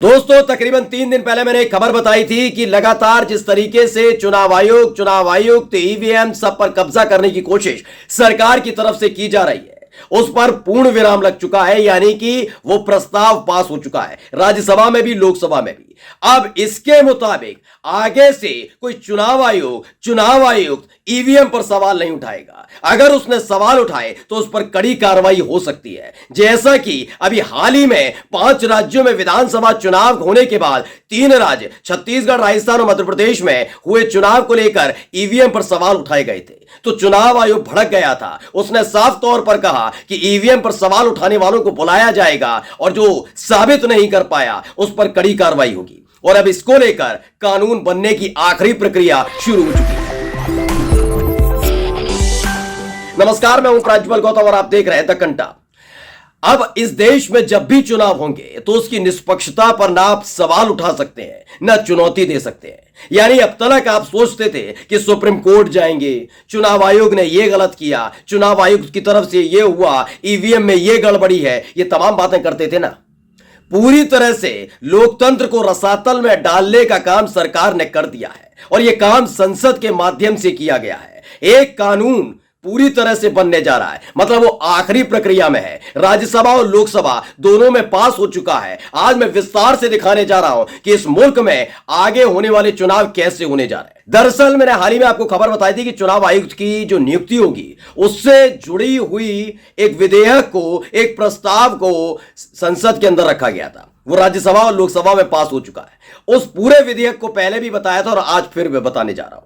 दोस्तों, तकरीबन 3 दिन पहले मैंने एक खबर बताई थी कि लगातार जिस तरीके से चुनाव आयुक्त ईवीएम सब पर कब्जा करने की कोशिश सरकार की तरफ से की जा रही है, उस पर पूर्ण विराम लग चुका है। यानी कि वो प्रस्ताव पास हो चुका है, राज्यसभा में भी लोकसभा में भी। अब इसके मुताबिक आगे से कोई चुनाव आयुक्त ईवीएम पर सवाल नहीं उठाएगा। अगर उसने सवाल उठाए तो उस पर कड़ी कार्रवाई हो सकती है। जैसा कि अभी हाल ही में 5 राज्यों में विधानसभा चुनाव होने के बाद 3 राज्य छत्तीसगढ़, राजस्थान और मध्य प्रदेश में हुए चुनाव को लेकर ईवीएम पर सवाल उठाए गए थे, तो चुनाव आयोग भड़क गया था। उसने साफ तौर पर कहा कि ईवीएम पर सवाल उठाने वालों को बुलाया जाएगा और जो साबित नहीं कर पाया उस पर कड़ी कार्रवाई होगी। और अब इसको लेकर कानून बनने की आखिरी प्रक्रिया शुरू हो चुकी है। नमस्कार, मैं हूं प्रज्वल गौतम और आप देख रहे हैं द कंटा। अब इस देश में जब भी चुनाव होंगे तो उसकी निष्पक्षता पर ना आप सवाल उठा सकते हैं, ना चुनौती दे सकते हैं। यानी अब तक आप सोचते थे कि सुप्रीम कोर्ट जाएंगे, चुनाव आयोग ने यह गलत किया, चुनाव आयुक्त की तरफ से यह हुआ, ईवीएम में यह गड़बड़ी है, ये तमाम बातें करते थे ना। पूरी तरह से लोकतंत्र को रसातल में डालने का काम सरकार ने कर दिया है और यह काम संसद के माध्यम से किया गया है। एक कानून पूरी तरह से बनने जा रहा है, मतलब वो आखिरी प्रक्रिया में है। राज्यसभा और लोकसभा दोनों में पास हो चुका है। आज मैं विस्तार से दिखाने जा रहा हूं कि इस मुल्क में आगे होने वाले चुनाव कैसे होने जा रहे हैं। दरअसल मैंने हाल ही में आपको खबर बताई थी कि चुनाव आयुक्त की जो नियुक्ति होगी उससे जुड़ी हुई एक विधेयक को, एक प्रस्ताव को संसद के अंदर रखा गया था। वो राज्यसभा और लोकसभा में पास हो चुका है। उस पूरे विधेयक को पहले भी बताया था और आज फिर मैं बताने जा रहा हूं।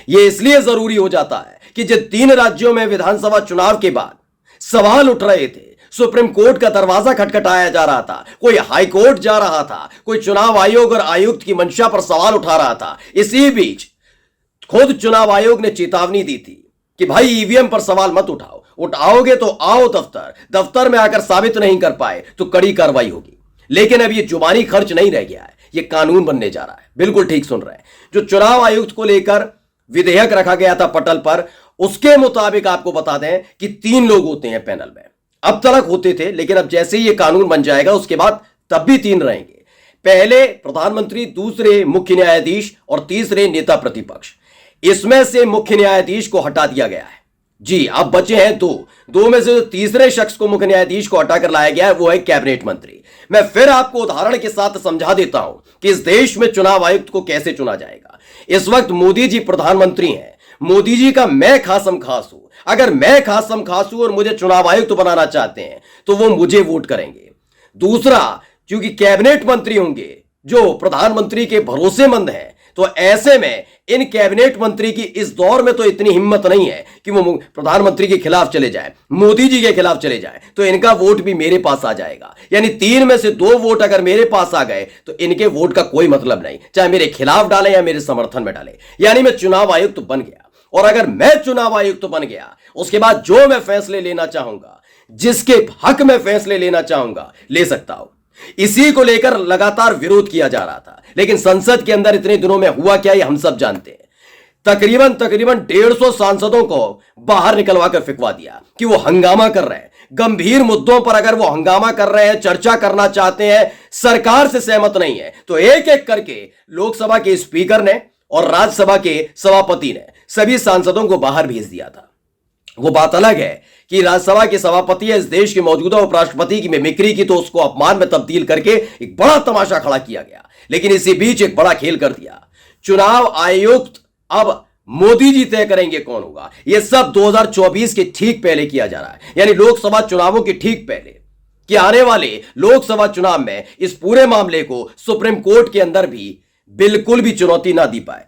यह इसलिए जरूरी हो जाता है कि जिन 3 राज्यों में विधानसभा चुनाव के बाद सवाल उठ रहे थे, सुप्रीम कोर्ट का दरवाजा खटखटाया जा रहा था, कोई हाई कोर्ट जा रहा था, कोई चुनाव आयोग और आयुक्त की मंशा पर सवाल उठा रहा था। इसी बीच खुद चुनाव आयोग ने चेतावनी दी थी कि भाई ईवीएम पर सवाल मत उठाओ, उठाओगे तो आओ दफ्तर में आकर साबित नहीं कर पाए तो कड़ी कार्रवाई होगी। लेकिन अब यह जुबानी खर्च नहीं रह गया है, यह कानून बनने जा रहा है। बिल्कुल ठीक सुन रहे हैं। जो चुनाव आयुक्त को लेकर विधेयक रखा गया था पटल पर, उसके मुताबिक आपको बता दें कि 3 लोग होते हैं पैनल में। अब तक होते थे, लेकिन अब जैसे ही यह कानून बन जाएगा उसके बाद तब भी 3 रहेंगे। पहले प्रधानमंत्री, दूसरे मुख्य न्यायाधीश और तीसरे नेता प्रतिपक्ष। इसमें से मुख्य न्यायाधीश को हटा दिया गया है। जी, अब बचे हैं 2 में से जो तीसरे शख्स को मुख्य न्यायाधीश को हटाकर लाया गया है वो है कैबिनेट मंत्री। मैं फिर आपको उदाहरण के साथ समझा देता हूं कि इस देश में चुनाव आयुक्त को कैसे चुना जाएगा। इस वक्त मोदी जी प्रधानमंत्री हैं। मोदी जी का मैं खासम खास हूं। अगर मैं खासम खास हूं और मुझे चुनाव आयुक्त बनाना चाहते हैं तो वो मुझे वोट करेंगे। दूसरा, क्योंकि कैबिनेट मंत्री होंगे जो प्रधानमंत्री के भरोसेमंद हैं, तो ऐसे में इन कैबिनेट मंत्री की इस दौर में तो इतनी हिम्मत नहीं है कि वो प्रधानमंत्री के खिलाफ चले जाए, मोदी जी के खिलाफ चले जाए, तो इनका वोट भी मेरे पास आ जाएगा। यानी 3 में से 2 वोट अगर मेरे पास आ गए तो इनके वोट का कोई मतलब नहीं, चाहे मेरे खिलाफ डालें या मेरे समर्थन में डालें। यानी मैं चुनाव आयुक्त बन गया, और अगर मैं चुनाव आयुक्त बन गया उसके बाद जो मैं फैसले लेना चाहूंगा, जिसके हक में फैसले लेना चाहूंगा, ले सकता हूं। इसी को लेकर लगातार विरोध किया जा रहा था, लेकिन संसद के अंदर इतने दिनों में हुआ क्या ये हम सब जानते हैं। तकरीबन 150 सांसदों को बाहर निकलवा कर फेंकवा दिया कि वो हंगामा कर रहे हैं। गंभीर मुद्दों पर अगर वो हंगामा कर रहे हैं, चर्चा करना चाहते हैं, सरकार से सहमत नहीं है, तो एक एक करके लोकसभा के स्पीकर ने और राज्यसभा के सभापति ने सभी सांसदों को बाहर भेज दिया था। वो बात अलग है कि राज्यसभा के सभापति है, इस देश के मौजूदा उपराष्ट्रपति की मिमिक्री की तो उसको अपमान में तब्दील करके एक बड़ा तमाशा खड़ा किया गया। लेकिन इसी बीच एक बड़ा खेल कर दिया। चुनाव आयुक्त अब मोदी जी तय करेंगे कौन होगा। यह सब 2024 के ठीक पहले किया जा रहा है, यानी लोकसभा चुनावों के ठीक पहले, कि आने वाले लोकसभा चुनाव में इस पूरे मामले को सुप्रीम कोर्ट के अंदर भी बिल्कुल भी चुनौती ना दी पाए।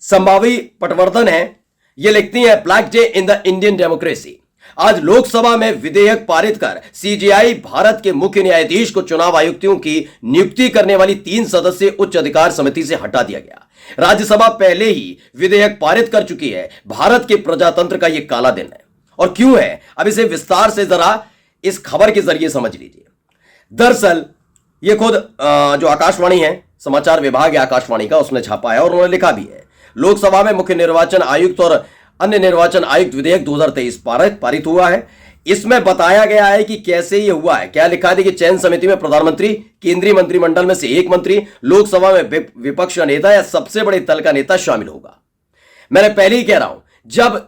संभावी पटवर्धन है, ये लिखती है, black day in the Indian democracy. आज लोकसभा में विधेयक पारित कर सीजेआई भारत के मुख्य न्यायाधीश को चुनाव आयुक्तों की नियुक्ति करने वाली 3 सदस्यीय उच्च अधिकार समिति से हटा दिया गया। राज्यसभा पहले ही विधेयक पारित कर चुकी है। भारत के प्रजातंत्र का यह काला दिन है। और क्यों है, अब इसे विस्तार से जरा इस खबर के जरिए समझ लीजिए। दरअसल यह खुद जो आकाशवाणी है, समाचार विभाग है आकाशवाणी का, उसने छापा है और उन्होंने लिखा भी है। लोकसभा में मुख्य निर्वाचन आयुक्त और अन्य निर्वाचन आयुक्त विधेयक 2023 पारित हुआ है। इसमें बताया गया है कि कैसे ये हुआ है। क्या लिखा है कि चयन समिति में प्रधानमंत्री, केंद्रीय मंत्रिमंडल में से एक मंत्री, लोकसभा में विपक्ष का नेता या सबसे बड़े दल का नेता शामिल होगा। मैंने पहले ही कह रहा हूं, जब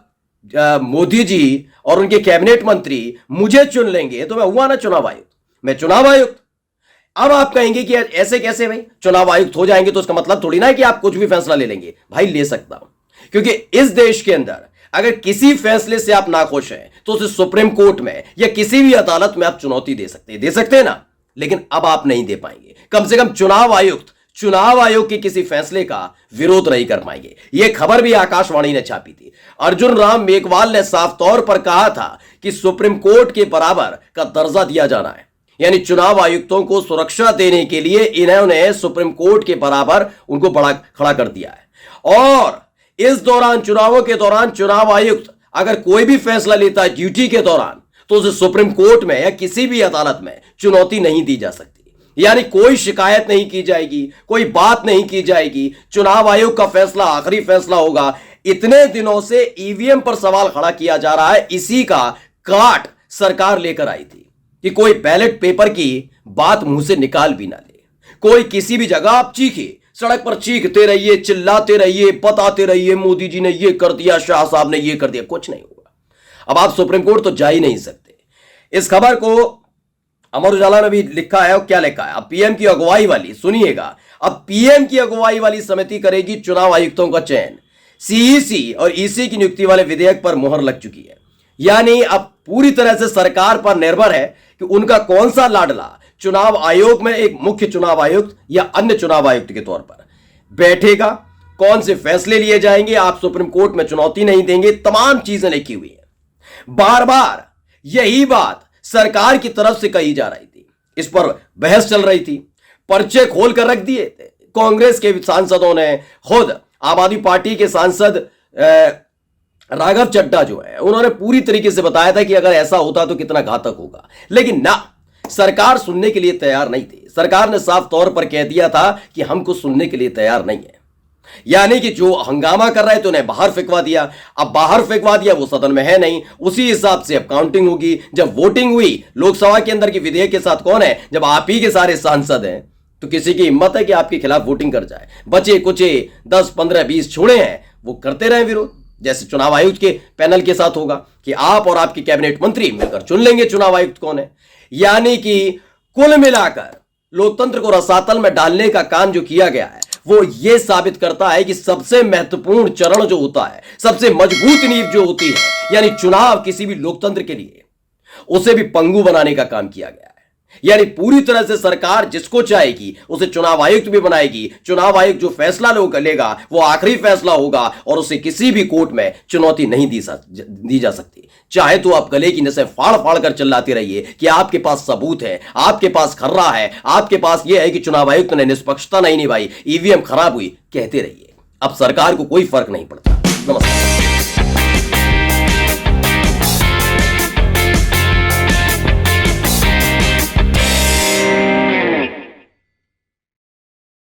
मोदी जी और उनके कैबिनेट मंत्री मुझे चुन लेंगे तो मैं हुआ ना चुनाव आयुक्त, मैं चुनाव आयुक्त। अब आप कहेंगे कि ऐसे कैसे भाई, चुनाव आयुक्त हो जाएंगे तो उसका मतलब थोड़ी ना है कि आप कुछ भी फैसला ले लेंगे। भाई ले सकता हूं, क्योंकि इस देश के अंदर अगर किसी फैसले से आप नाखुश हैं तो उसे सुप्रीम कोर्ट में या किसी भी अदालत में आप चुनौती दे सकते हैं ना। लेकिन अब आप नहीं दे पाएंगे। कम से कम चुनाव आयोग के किसी फैसले का विरोध नहीं कर पाएंगे। यह खबर भी आकाशवाणी ने छापी थी। अर्जुन राम मेघवाल ने साफ तौर पर कहा था कि सुप्रीम कोर्ट के बराबर का दर्जा दिया जाना है, यानी चुनाव आयुक्तों को सुरक्षा देने के लिए इन्होंने सुप्रीम कोर्ट के बराबर उनको बड़ा खड़ा कर दिया है। और इस दौरान, चुनावों के दौरान, चुनाव आयुक्त अगर कोई भी फैसला लेता है ड्यूटी के दौरान तो उसे सुप्रीम कोर्ट में या किसी भी अदालत में चुनौती नहीं दी जा सकती। यानी कोई शिकायत नहीं की जाएगी, कोई बात नहीं की जाएगी। चुनाव आयोग का फैसला आखिरी फैसला होगा। इतने दिनों से ईवीएम पर सवाल खड़ा किया जा रहा है, इसी का काट सरकार लेकर आई थी कि कोई बैलेट पेपर की बात मुंह से निकाल भी ना ले। कोई किसी भी जगह आप चीखे, सड़क पर चीखते रहिए, चिल्लाते रहिए, बताते रहिए मोदी जी ने ये कर दिया, शाह साहब ने ये कर दिया, कुछ नहीं होगा। अब आप सुप्रीम कोर्ट तो जा ही नहीं सकते। इस खबर को अमर उजाला ने भी लिखा है। और क्या लिखा है, अब पीएम की अगुवाई वाली, सुनिएगा, अब पीएम की अगुवाई वाली समिति करेगी चुनाव आयुक्तों का चयन। सीईसी और ईसी की नियुक्ति वाले विधेयक पर मुहर लग चुकी है। यानी अब पूरी तरह से सरकार पर निर्भर है कि उनका कौन सा लाडला चुनाव आयोग में एक मुख्य चुनाव आयुक्त या अन्य चुनाव आयुक्त के तौर पर बैठेगा, कौन से फैसले लिए जाएंगे। आप सुप्रीम कोर्ट में चुनौती नहीं देंगे, तमाम चीजें लिखी हुई हैं। बार बार यही बात सरकार की तरफ से कही जा रही थी, इस पर बहस चल रही थी, पर्चे खोल कर रख दिए थे कांग्रेस के सांसदों ने। खुद आम आदमी पार्टी के सांसद राघव चड्ढा जो है, उन्होंने पूरी तरीके से बताया था कि अगर ऐसा होता तो कितना घातक होगा। लेकिन ना, सरकार सुनने के लिए तैयार नहीं थी। सरकार ने साफ तौर पर कह दिया था कि हम कुछ सुनने के लिए तैयार नहीं है। यानी कि जो हंगामा कर रहे थे उन्हें बाहर फेंकवा दिया। अब बाहर फेंकवा दिया, वो सदन में है नहीं, उसी हिसाब से अब काउंटिंग होगी। जब वोटिंग हुई लोकसभा के अंदर की विधेयक के साथ कौन है, जब आप ही के सारे सांसद हैं, तो किसी की हिम्मत है कि आपके खिलाफ वोटिंग कर जाए। बचे कुचे 10, 15, 20 छोड़े हैं, वो करते रहे विरोध। जैसे चुनाव आयुक्त के पैनल के साथ होगा कि आप और आपके कैबिनेट मंत्री मिलकर चुन लेंगे चुनाव आयुक्त कौन है। यानी कि कुल मिलाकर लोकतंत्र को रसातल में डालने का काम जो किया गया है, वो ये साबित करता है कि सबसे महत्वपूर्ण चरण जो होता है, सबसे मजबूत नींव जो होती है, यानी चुनाव किसी भी लोकतंत्र के लिए, उसे भी पंगु बनाने का काम किया गया है। यानी पूरी तरह से सरकार जिसको चाहेगी उसे चुनाव आयुक्त भी बनाएगी। चुनाव आयुक्त जो फैसला लेगा वो आखिरी फैसला होगा और उसे किसी भी कोर्ट में चुनौती नहीं दी जा सकती। चाहे तो आप गले की नसें फाड़ फाड़ कर चिल्लाते रहिए कि आपके पास सबूत है, आपके पास खर्रा है, आपके पास यह है कि चुनाव आयुक्त ने निष्पक्षता नहीं निभाई, ईवीएम खराब हुई, कहते रहिए। अब सरकार को कोई फर्क नहीं पड़ता। नमस्कार।